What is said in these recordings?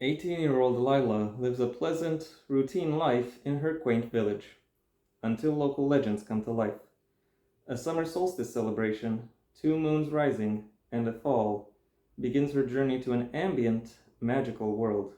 18-year-old Lila lives a pleasant, routine life in her quaint village, until local legends come to life. A summer solstice celebration, two moons rising, and a fall begins her journey to an ambient, magical world.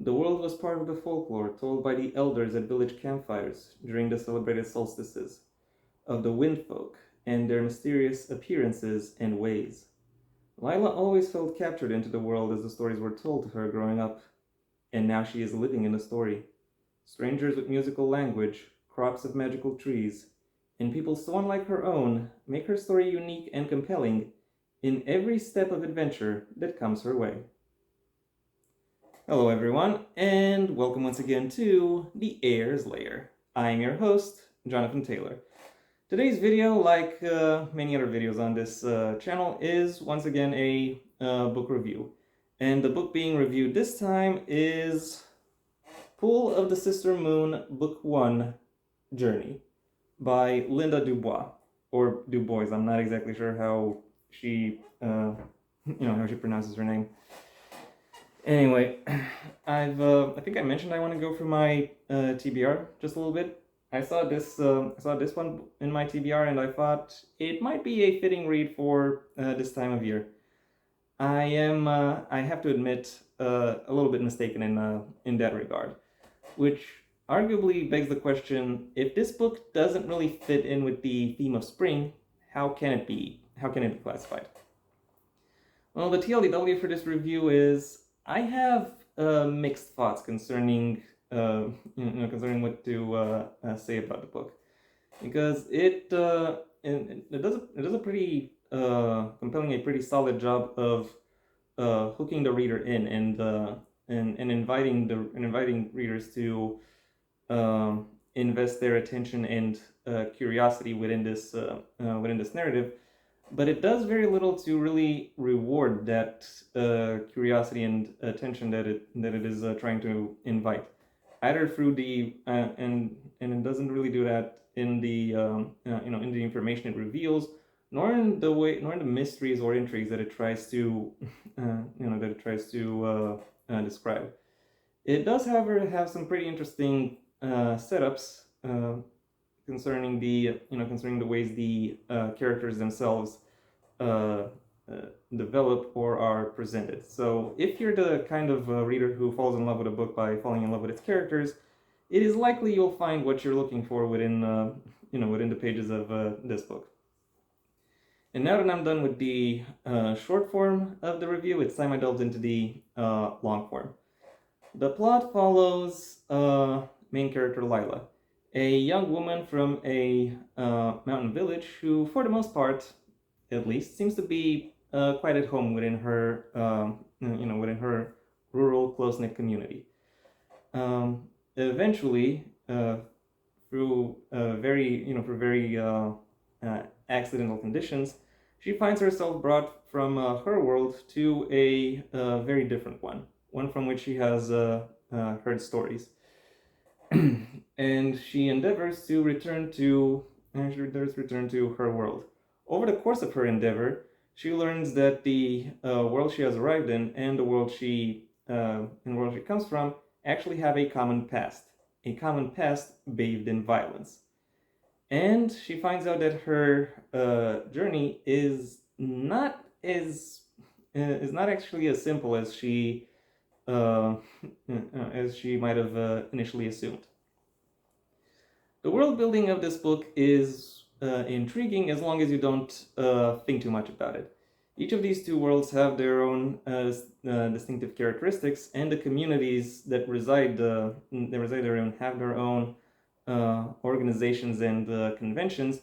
The world was part of the folklore told by the elders at village campfires during the celebrated solstices, of the wind folk and their mysterious appearances and ways. Lila always felt captured into the world as the stories were told to her growing up, and now she is living in the story. Strangers with musical language, crops of magical trees, and people so unlike her own make her story unique and compelling in every step of adventure that comes her way. Hello, everyone, and welcome once again to the Heir's Lair. I am your host, Jonathan Taylor. Today's video, like many other videos on this channel, is once again a book review. And the book being reviewed this time is Pool of the Sister Moon, Book 1, Journey, by Linda Dubois, or Dubois. I'm not exactly sure how she, how she pronounces her name. Anyway, I think I mentioned I want to go through my TBR just a little bit. I saw this one in my TBR, and I thought it might be a fitting read for this time of year. I have to admit, a little bit mistaken in that regard, which arguably begs the question: if this book doesn't really fit in with the theme of spring, how can it be classified? Well, the TLDW for this review is I have mixed thoughts concerning concerning what to say about the book, because it does a pretty compelling, a pretty solid job of hooking the reader in and inviting readers to invest their attention and curiosity within this narrative. But it does very little to really reward that curiosity and attention that it is trying to invite, either through the and it doesn't really do that in the in the information it reveals, nor in the mysteries or intrigues that it tries to describe. It does, however, have some pretty interesting setups concerning the ways the characters themselves uh, develop or are presented. So if you're the kind of reader who falls in love with a book by falling in love with its characters, it is likely you'll find what you're looking for within within the pages of this book. And now that I'm done with the short form of the review, it's time I delved into the long form. The plot follows main character Lila, a young woman from a mountain village who, for the most part, at least, seems to be quite at home within her, within her rural, close-knit community. Eventually, through for very accidental conditions, she finds herself brought from her world to a very different one from which she has heard stories. And she endeavors to return to her world. Over the course of her endeavor, she learns that the world she has arrived in and the world she comes from actually have a common past bathed in violence. And she finds out that her journey is not actually as simple as she might have initially assumed. The world building of this book is intriguing as long as you don't think too much about it. Each of these two worlds have their own distinctive characteristics, and the communities that reside therein have their own organizations and conventions.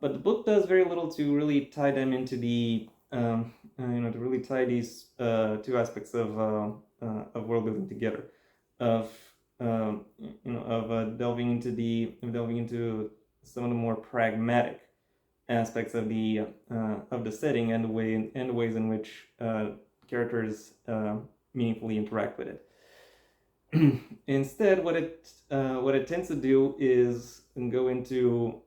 But the book does very little to really tie them into the to really tie these two aspects of world building together, of delving into some of the more pragmatic aspects of the setting and the ways in which characters meaningfully interact with it. Instead, what it tends to do is go into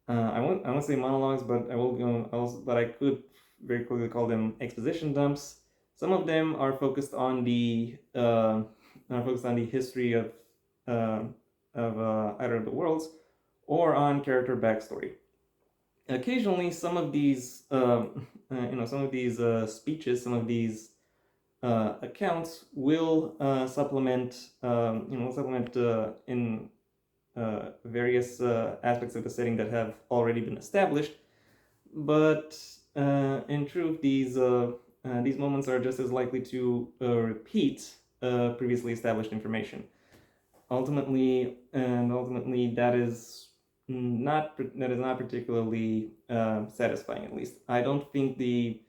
I won't say monologues, but I will go. But I could very quickly call them exposition dumps. Some of them are focused on the history of either of the worlds, or on character backstory. Occasionally, some of these speeches, some of these accounts will supplement in various aspects of the setting that have already been established. But in truth, these moments are just as likely to repeat previously established information. Ultimately, that is not particularly satisfying. At least, I don't think the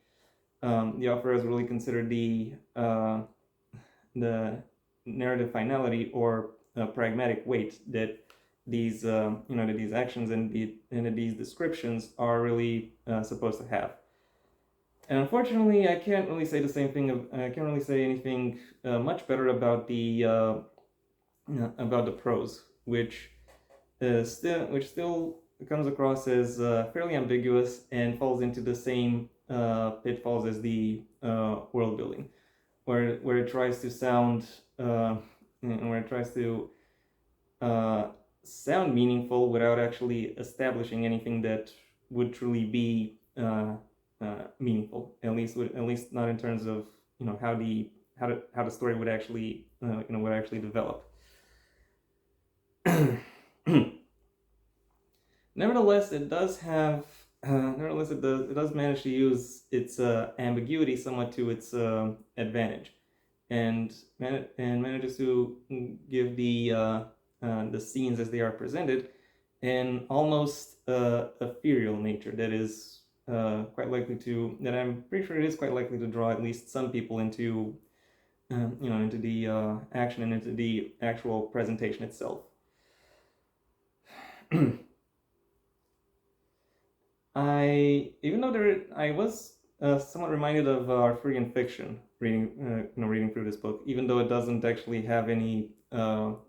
author has really considered the narrative finality or pragmatic weight that these these actions and these descriptions are really supposed to have. And unfortunately, I can't really say the same thing. I can't really say anything much better about the prose, which still comes across as fairly ambiguous and falls into the same pitfalls as the world building, where it tries to sound sound meaningful without actually establishing anything that would truly be meaningful. At least not in terms of how the story would actually develop. Nevertheless, it does manage to use its ambiguity somewhat to its advantage, and manages to give the scenes as they are presented an almost ethereal nature that is I'm pretty sure it is quite likely to draw at least some people into into the action and into the actual presentation itself. I was somewhat reminded of Arthurian fiction reading through this book, even though it doesn't actually have any royalty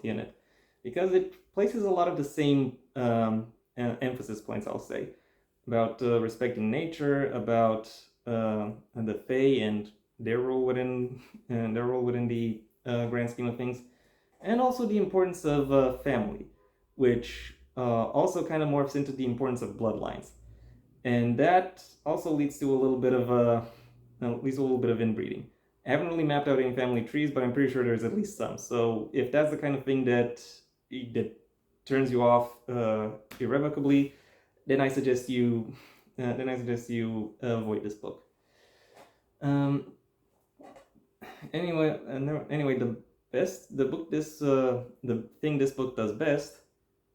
in it, because it places a lot of the same emphasis points, I'll say, about respecting nature, about the Fae and their role within the grand scheme of things, and also the importance of family, which also kind of morphs into the importance of bloodlines, and that also leads to a little bit of inbreeding. I haven't really mapped out any family trees, but I'm pretty sure there's at least some. So if that's the kind of thing that turns you off irrevocably, then I suggest you avoid this book. Anyway, the thing this book does best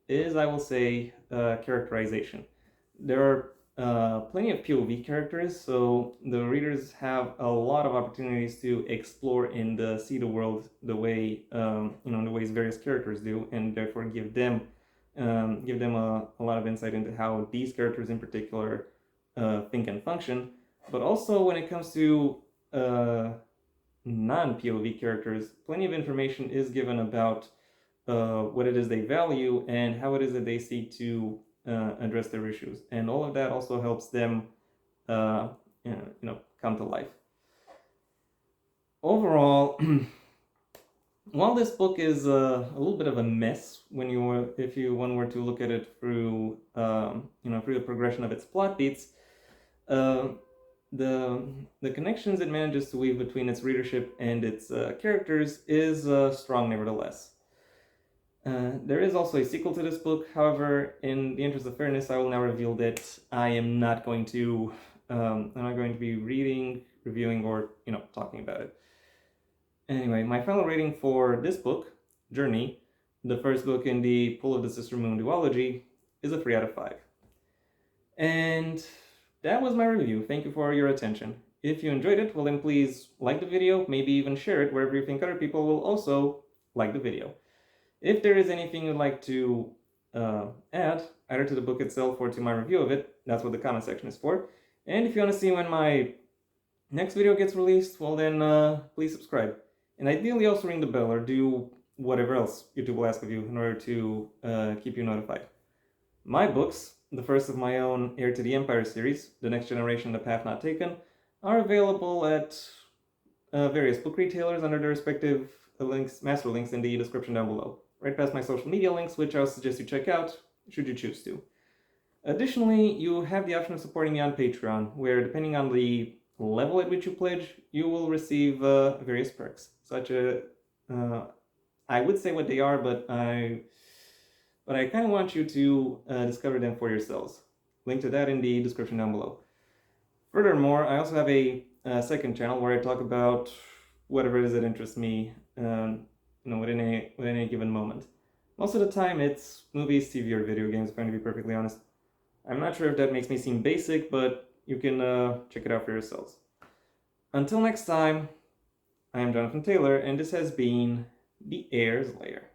is, I will say, characterization. There are plenty of POV characters, so the readers have a lot of opportunities to explore and see the world the way the ways various characters do, and therefore give them a lot of insight into how these characters in particular think and function. But also, when it comes to non-POV characters, plenty of information is given about what it is they value and how it is that they seek to address their issues, and all of that also helps them come to life. Overall, while this book is a little bit of a mess if one were to look at it through through the progression of its plot beats, the connections it manages to weave between its readership and its characters is strong nevertheless. There is also a sequel to this book. However, in the interest of fairness, I will now reveal that I am not going to be reading, reviewing, or talking about it. Anyway, my final rating for this book, Journey, the first book in the Pull of the Sister Moon duology, is a 3 out of 5. And that was my review. Thank you for your attention. If you enjoyed it, well then please like the video, maybe even share it wherever you think other people will also like the video. If there is anything you'd like to add, either to the book itself or to my review of it, that's what the comment section is for. And if you want to see when my next video gets released, well then please subscribe. And ideally also ring the bell or do whatever else YouTube will ask of you in order to keep you notified. My books the first of my own Heir to the Empire series, The Next Generation, The Path Not Taken, are available at various book retailers under their respective master links in the description down below, right past my social media links, which I'll suggest you check out should you choose to. Additionally, you have the option of supporting me on Patreon, where depending on the level at which you pledge, you will receive various perks, such as I would say what they are, but I kind of want you to discover them for yourselves. Link to that in the description down below. Furthermore, I also have a second channel where I talk about whatever it is that interests me, within a given moment. Most of the time, it's movies, TV, or video games. If I'm to be perfectly honest, I'm not sure if that makes me seem basic, but you can check it out for yourselves. Until next time, I am Jonathan Taylor, and this has been the Heir's Lair.